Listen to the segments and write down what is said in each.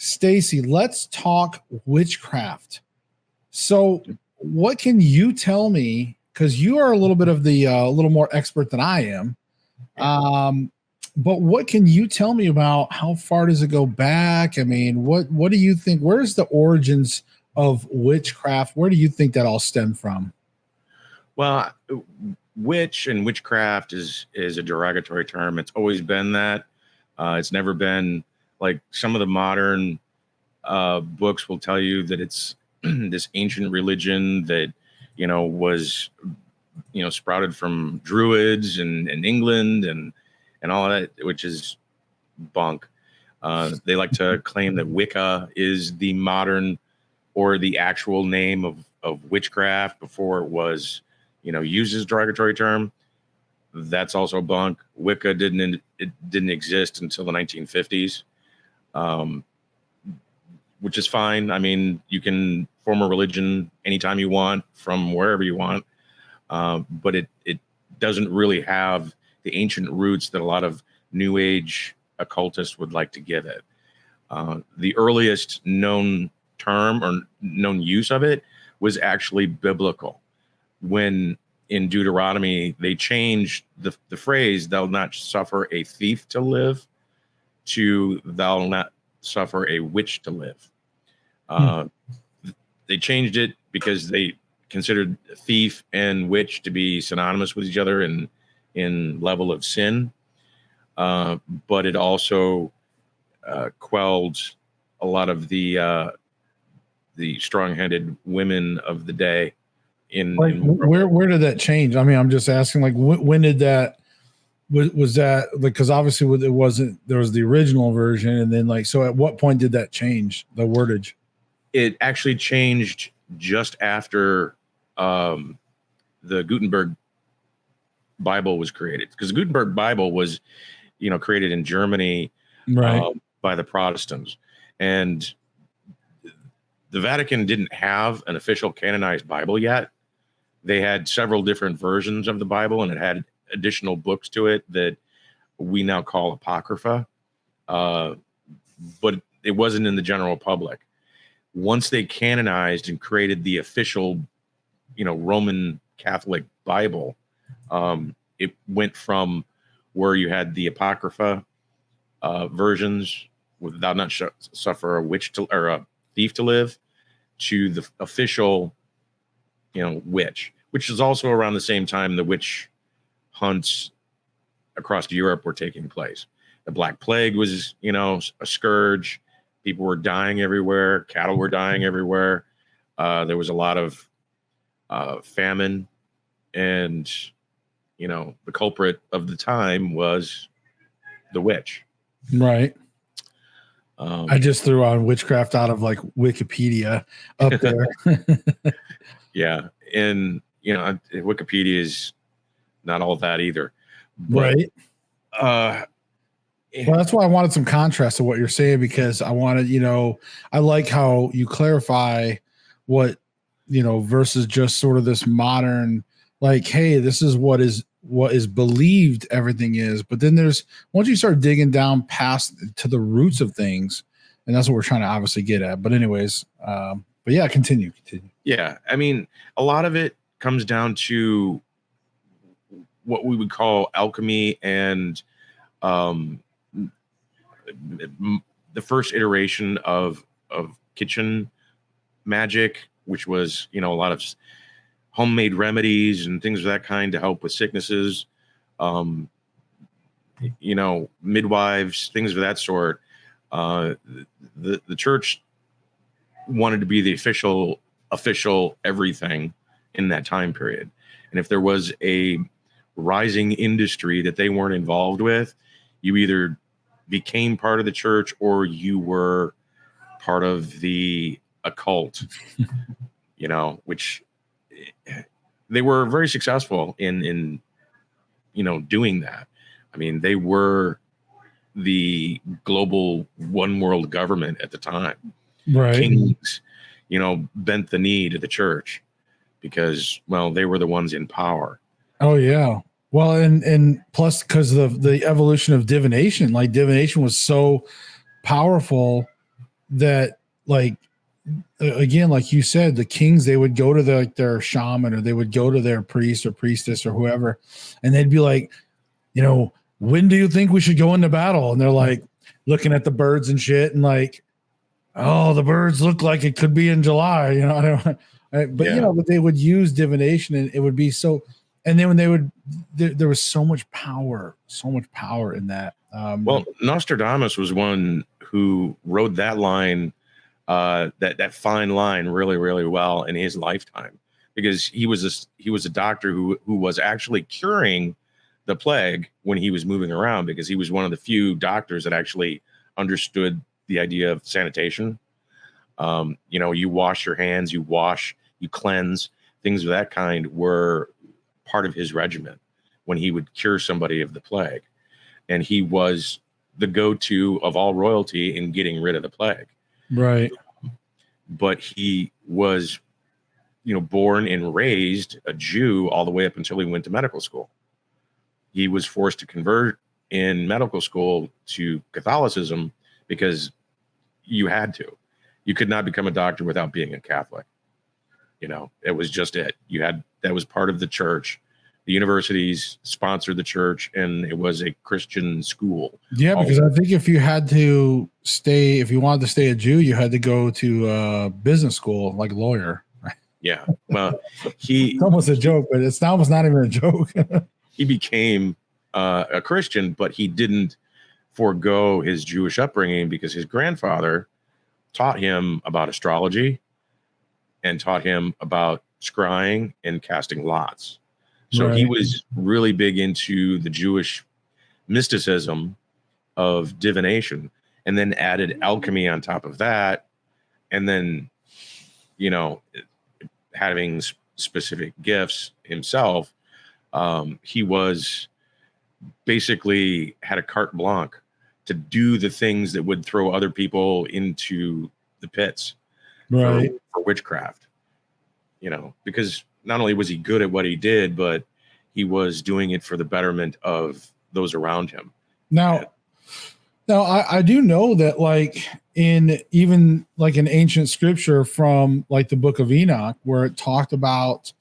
Stacey, let's talk witchcraft. So, what can you tell me? Because you are a little bit of the a little more expert than I am. But what can you tell me about how far does it go back? I mean, what do you think? Where's the origins of witchcraft? Where do you think that all stemmed from? Well, witch and witchcraft is a derogatory term. It's always been that. It's never been like some of the modern books will tell you that it's this ancient religion that, was, sprouted from Druids and England and all of that, which is bunk. They like to claim that Wicca is the modern or the actual name of witchcraft before it was, used as a derogatory term. That's also bunk. Wicca didn't exist until the 1950s, which is fine. I mean, you can form a religion anytime you want from wherever you want, but it doesn't really have the ancient roots that a lot of New Age occultists would like to give it. The earliest known term or known use of it was actually biblical. When in Deuteronomy, they changed the phrase, "Thou not suffer a thief to live," to "Thou not suffer a witch to live." They changed it because they considered thief and witch to be synonymous with each other in level of sin. But it also quelled a lot of the strong-headed women of the day. Where did that change? I mean, I'm just asking, like, when did that was that, like, because obviously it wasn't, there was the original version, and then, like, so at what point did that change, the wordage? It actually changed just after the Gutenberg Bible was created, because the Gutenberg Bible was, created in Germany, right, by the Protestants, and the Vatican didn't have an official canonized Bible yet. They had several different versions of the Bible, and it had additional books to it that we now call Apocrypha, but it wasn't in the general public. Once they canonized and created the official, Roman Catholic Bible, it went from where you had the Apocrypha versions, "Thou not suffer a witch to, or a thief to live," to the official, witch, which is also around the same time the witch hunts across Europe were taking place. The Black Plague was, a scourge. People were dying everywhere. Cattle were dying everywhere. There was a lot of famine, and, the culprit of the time was the witch. Right. I just threw on witchcraft out of, like, Wikipedia up there. Yeah. And, Wikipedia is not all that either. But, right. Well, that's why I wanted some contrast to what you're saying, because I wanted, I like how you clarify what, versus just sort of this modern, like, hey, this is what is believed everything is. But then once you start digging down past to the roots of things, and that's what we're trying to obviously get at. But anyways, but yeah, continue. Yeah. I mean, a lot of it comes down to what we would call alchemy and the first iteration of kitchen magic, which was, a lot of homemade remedies and things of that kind to help with sicknesses, midwives, things of that sort. The church wanted to be the official everything in that time period. And if there was a rising industry that they weren't involved with, you either became part of the church or you were part of the occult, which they were very successful in doing that. I mean, they were the global one world government at the time. Right. Kings, bent the knee to the church because, well, they were the ones in power. Oh yeah. Well, and plus because of the evolution of divination, like divination was so powerful that like again, like you said, the kings, they would go to their shaman, or they would go to their priest or priestess or whoever, and they'd be like, when do you think we should go into battle? And they're like looking at the birds and shit, and like, oh, the birds look like it could be in July, I don't. But they would use divination, and it would be so. And then when they would, there was so much power in that. Well, Nostradamus was one who rode that line, that fine line, really, really well in his lifetime, because he was a doctor who was actually curing the plague when he was moving around, because he was one of the few doctors that actually understood the idea of sanitation. You wash your hands, you cleanse, things of that kind were part of his regimen when he would cure somebody of the plague. And he was the go-to of all royalty in getting rid of the plague. Right. But he was, born and raised a Jew all the way up until he went to medical school. He was forced to convert in medical school to Catholicism because you had to. You could not become a doctor without being a Catholic. It was just it. That was part of the church. The universities sponsored the church, and it was a Christian school. Yeah, because I think if you wanted to stay a Jew, you had to go to business school, like lawyer. Yeah. Well, it's almost a joke, but it's almost not even a joke. He became a Christian, but he didn't forego his Jewish upbringing, because his grandfather taught him about astrology and taught him about scrying and casting lots. So He was really big into the Jewish mysticism of divination, and then added alchemy on top of that. And then, having specific gifts himself, he was basically had a carte blanche to do the things that would throw other people into the pits for witchcraft, because not only was he good at what he did, but he was doing it for the betterment of those around him. Now I do know that, like, in ancient scripture from like the book of Enoch, where it talked about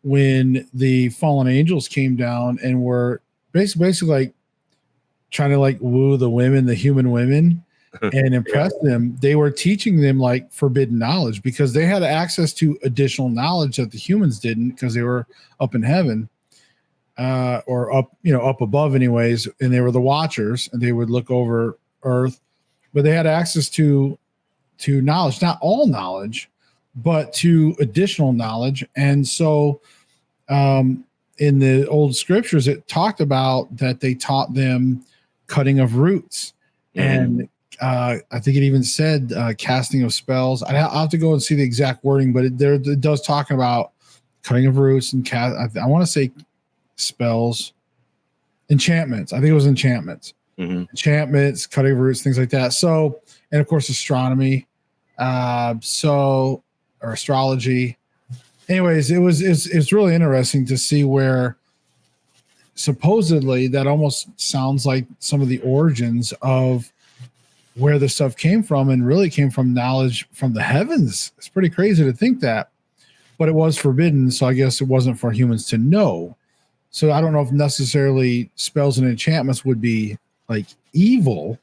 when the fallen angels came down and were basically like trying to like woo the human women and impress them, they were teaching them like forbidden knowledge, because they had access to additional knowledge that the humans didn't, because they were up in heaven, or up above anyways. And they were the watchers, and they would look over earth, but they had access to knowledge, not all knowledge, but to additional knowledge. And so, in the old scriptures, it talked about that they taught them cutting of roots, and I think it even said casting of spells. I'll have to go and see the exact wording, but it does talk about cutting of roots and I want to say spells, enchantments. I think it was enchantments, enchantments, cutting of roots, things like that. So, and of course, astronomy, or astrology. Anyways, it's really interesting to see where supposedly that almost sounds like some of the origins of where the stuff came from, and really came from knowledge from the heavens. It's pretty crazy to think that, but it was forbidden. So I guess it wasn't for humans to know. So I don't know if necessarily spells and enchantments would be like evil.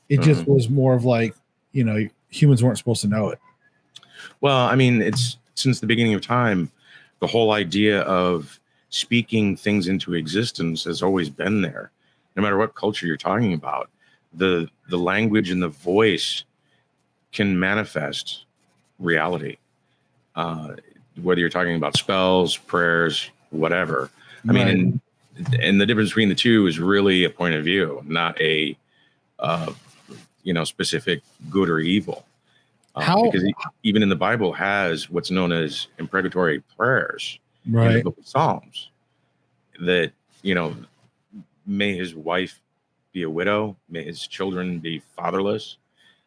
It just was more of like, humans weren't supposed to know it. Well, I mean, it's since the beginning of time, the whole idea of speaking things into existence has always been there, no matter what culture you're talking about. The language and the voice can manifest reality, whether you're talking about spells, prayers, whatever. I mean, and the difference between the two is really a point of view, not a specific good or evil. Because even in the Bible has what's known as imprecatory prayers in the book of Psalms, that, may his wife be a widow, may his children be fatherless.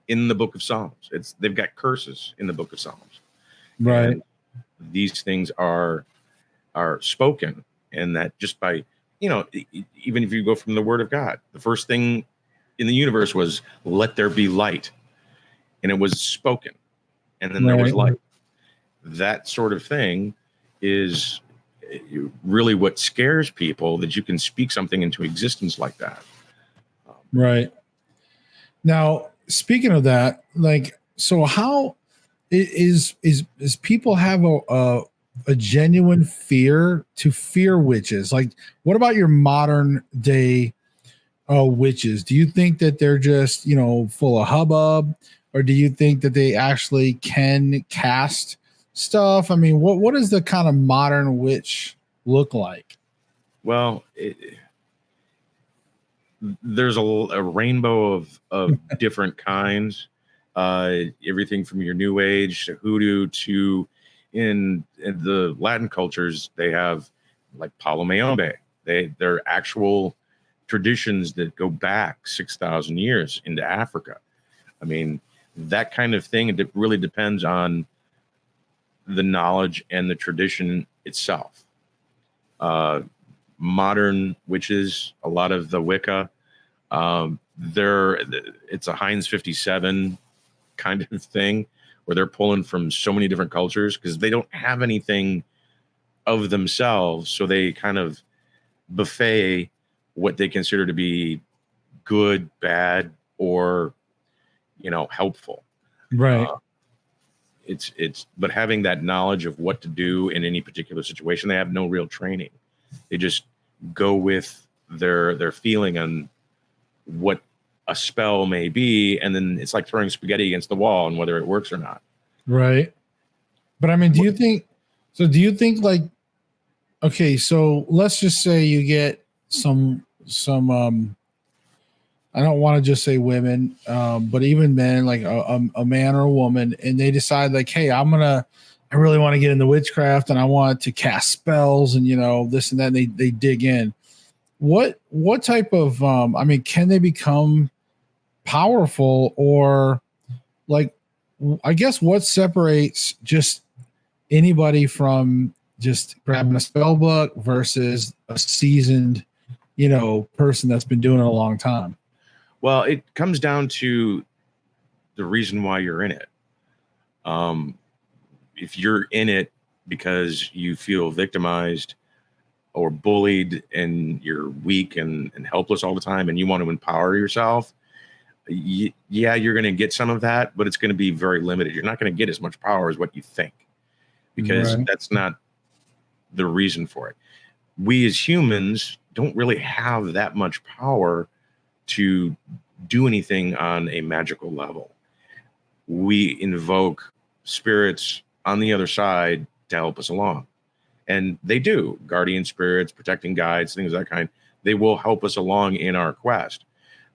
In the book of Psalms, they've got curses in the book of Psalms. Right. And these things are spoken, and that just by, even if you go from the word of God, the first thing in the universe was, let there be light. and it was spoken, and then there was light. That sort of thing is really what scares people, that you can speak something into existence like that. Right. Now, speaking of that, like, so how is people have a genuine fear witches? Like, what about your modern day witches? Do you think that they're just, full of hubbub, or do you think that they actually can cast stuff? I mean, what does the kind of modern witch look like? Well, there's a rainbow of different kinds. Everything from your New Age to hoodoo to in the Latin cultures, they have like Palo Mayombe. They're actual traditions that go back 6,000 years into Africa. I mean, that kind of thing, it really depends on the knowledge and the tradition itself. Modern witches, a lot of the Wicca, it's a Heinz 57 kind of thing where they're pulling from so many different cultures because they don't have anything of themselves. So they kind of buffet what they consider to be good, bad, or, helpful. Right. But having that knowledge of what to do in any particular situation, they have no real training. They just go with their feeling on what a spell may be, and then it's like throwing spaghetti against the wall and whether it works or not. Right. But I mean, do you think like, okay, so let's just say you get some I don't want to just say women, but even men, like a man or a woman, and they decide like, hey, I really want to get into witchcraft and I want to cast spells and this and that. And they dig in. What type of I mean, can they become powerful, or like, I guess what separates just anybody from just grabbing a spell book versus a seasoned, person that's been doing it a long time? Well, it comes down to the reason why you're in it. If you're in it because you feel victimized or bullied and you're weak and helpless all the time and you want to empower yourself, yeah, you're going to get some of that, but it's going to be very limited. You're not going to get as much power as what you think, because that's not the reason for it. We as humans don't really have that much power to do anything on a magical level. We invoke spirits on the other side to help us along. And they do. Guardian spirits, protecting guides, things of that kind. They will help us along in our quest.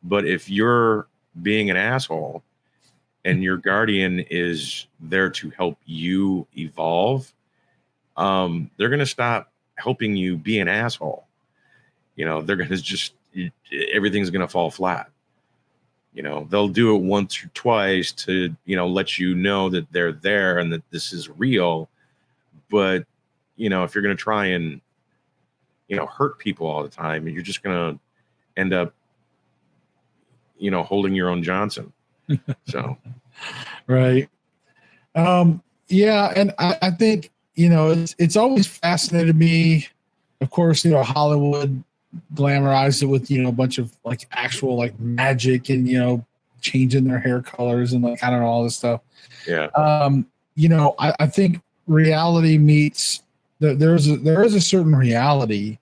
But if you're being an asshole and your guardian is there to help you evolve, they're going to stop helping you be an asshole. They're going to just, everything's going to fall flat. They'll do it once or twice to, let you know that they're there and that this is real. But, if you're going to try and, hurt people all the time, you're just going to end up, holding your own Johnson. So. Right. Yeah. And I think, it's always fascinated me. Of course, Hollywood glamorized it with, a bunch of like actual like magic and, changing their hair colors and like, I don't know, all this stuff. Yeah. I think reality meets there is a certain reality.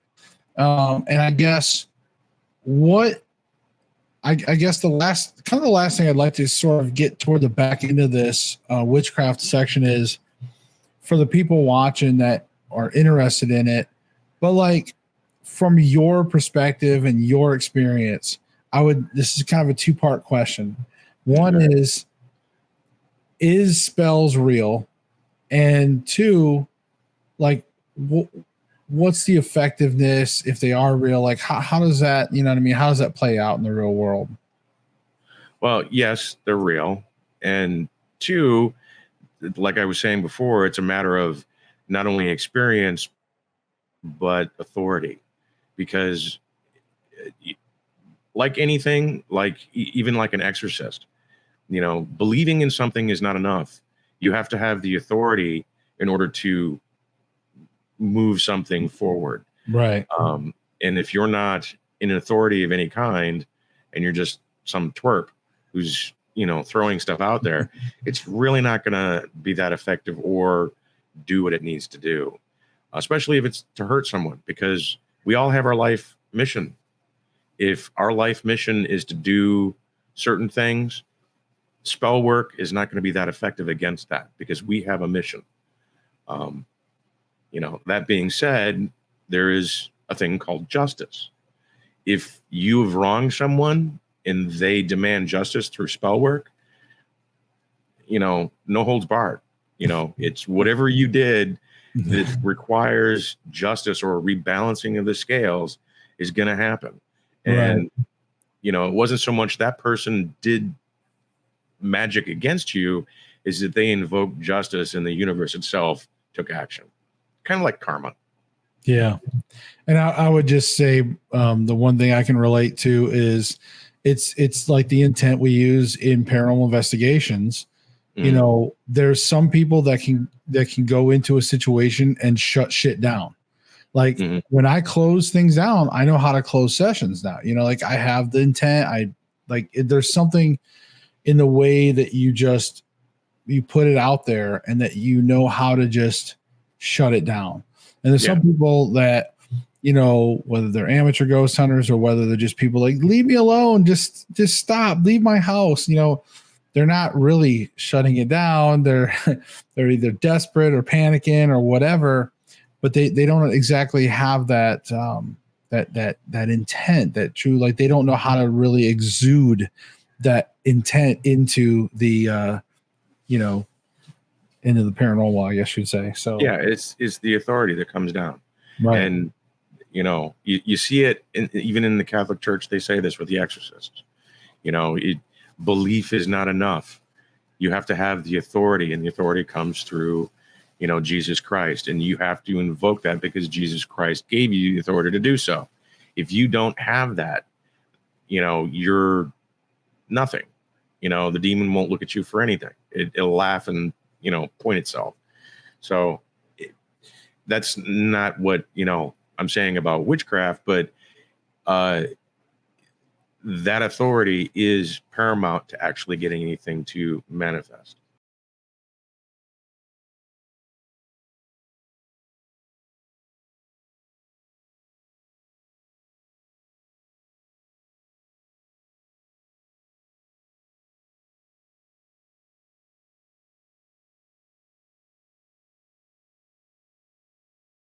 And I guess I guess the last thing I'd like to sort of get toward the back end of this witchcraft section is for the people watching that are interested in it, but like from your perspective and your experience, this is kind of a two-part question. One is spells real? And two, like what's the effectiveness if they are real? Like how does that, you know what I mean? How does that play out in the real world? Well, yes, they're real. And two, like I was saying before, it's a matter of not only experience, but authority. Because like anything, like even like an exorcist, You know, believing in something is not enough. You have to have the authority in order to move something forward. Right. And if you're not in authority of any kind, and you're just some twerp who's, you know, throwing stuff out there, it's really not going to be that effective or do what it needs to do, especially if it's to hurt someone, because we all have our life mission. If our life mission is to do certain things, spell work is not going to be that effective against that, because we have a mission. You know, that being said, there is a thing called justice. If you have wronged someone and they demand justice through spell work, you know, no holds barred. You know, it's whatever you did that requires justice or rebalancing of the scales is going to happen. And, you know, it wasn't so much that person did magic against you, is that they invoked justice and the universe itself took action. Kind of like karma. Yeah. And I would just say the one thing I can relate to is it's like the intent we use in paranormal investigations. You know, there's some people that can go into a situation and shut shit down. Like when I close things down, I know how to close sessions now. You know, like I have the intent. There's something in the way that you put it out there, and that you know how to just shut it down. And there's some people that, you know, whether they're amateur ghost hunters or whether they're just people like, leave me alone, just stop, leave my house. You know, they're not really shutting it down. They're either desperate or panicking or whatever, but they don't exactly have that that intent, that true, like they don't know how to really exude that intent into the you know, into the paranormal, I guess you'd say. So yeah, it's the authority that comes down. Right. And you know, you see it even in the Catholic Church. They say this with the exorcists. You know, belief is not enough. You have to have the authority, and the authority comes through, you know, Jesus Christ, and you have to invoke that because Jesus Christ gave you the authority to do so. If you don't have that, you know, you're nothing. You know, the demon won't look at you for anything. It'll laugh and, you know, point itself. So that's not what, you know, I'm saying about witchcraft, but that authority is paramount to actually getting anything to manifest.